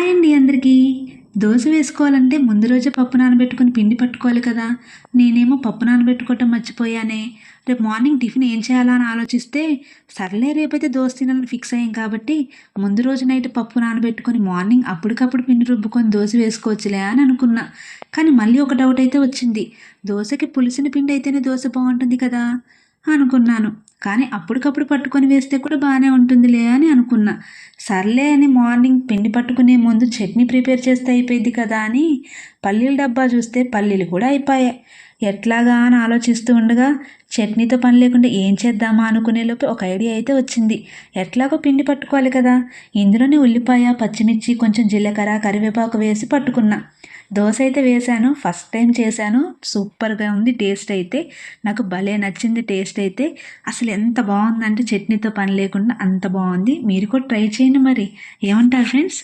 Hi అండి అందరికీ. దోస వేసుకోవాలంటే ముందు రోజే పప్పు నానబెట్టుకొని పిండి పట్టుకోవాలి కదా! నేనేమో పప్పు నానబెట్టుకోవటం మర్చిపోయానే. రేపు మార్నింగ్ టిఫిన్ ఏం చేయాలా అని ఆలోచిస్తే, సర్లే రేపైతే దోస తినాలని ఫిక్స్ అయ్యాం కాబట్టి, ముందు రోజు నైట్ పప్పు నానబెట్టుకొని మార్నింగ్ అప్పటికప్పుడు పిండి రుబ్బుకొని దోస వేసుకోవచ్చులే అని అనుకున్నా. కానీ మళ్ళీ ఒక డౌట్ అయితే వచ్చింది. దోసకి పులిసిన పిండి అయితేనే దోస బావుంటుంది కదా! అనుకున్నాను. కానీ అప్పటికప్పుడు పట్టుకొని వేస్తే కూడా బాగానే ఉంటుందిలే అని అనుకున్నా. సర్లే అని మార్నింగ్ పిండి పట్టుకునే ముందు చట్నీ ప్రిపేర్ చేస్తే అయిపోయింది కదా అని పల్లీల డబ్బా చూస్తే పల్లీలు కూడా అయిపోయాయి. ఎట్లాగా అని ఆలోచిస్తూ ఉండగా చట్నీతో పని లేకుండా ఏం చేద్దామా అనుకునేలోపు ఒక ఐడియా అయితే వచ్చింది. ఎట్లాగో పిండి పట్టుకోవాలి కదా, ఇందులోనే ఉల్లిపాయ, పచ్చిమిర్చి, కొంచెం జీలకర్ర, కరివేపాకు వేసి పట్టుకున్నా. దోశ అయితే వేశాను. ఫస్ట్ టైం చేశాను. సూపర్గా ఉంది టేస్ట్ అయితే. నాకు భలే నచ్చింది టేస్ట్ అయితే. అసలు ఎంత బాగుందంటే చట్నీతో పని లేకుండా అంత బాగుంది. మీరు కూడా ట్రై చేయండి మరి. ఏమంటారు ఫ్రెండ్స్?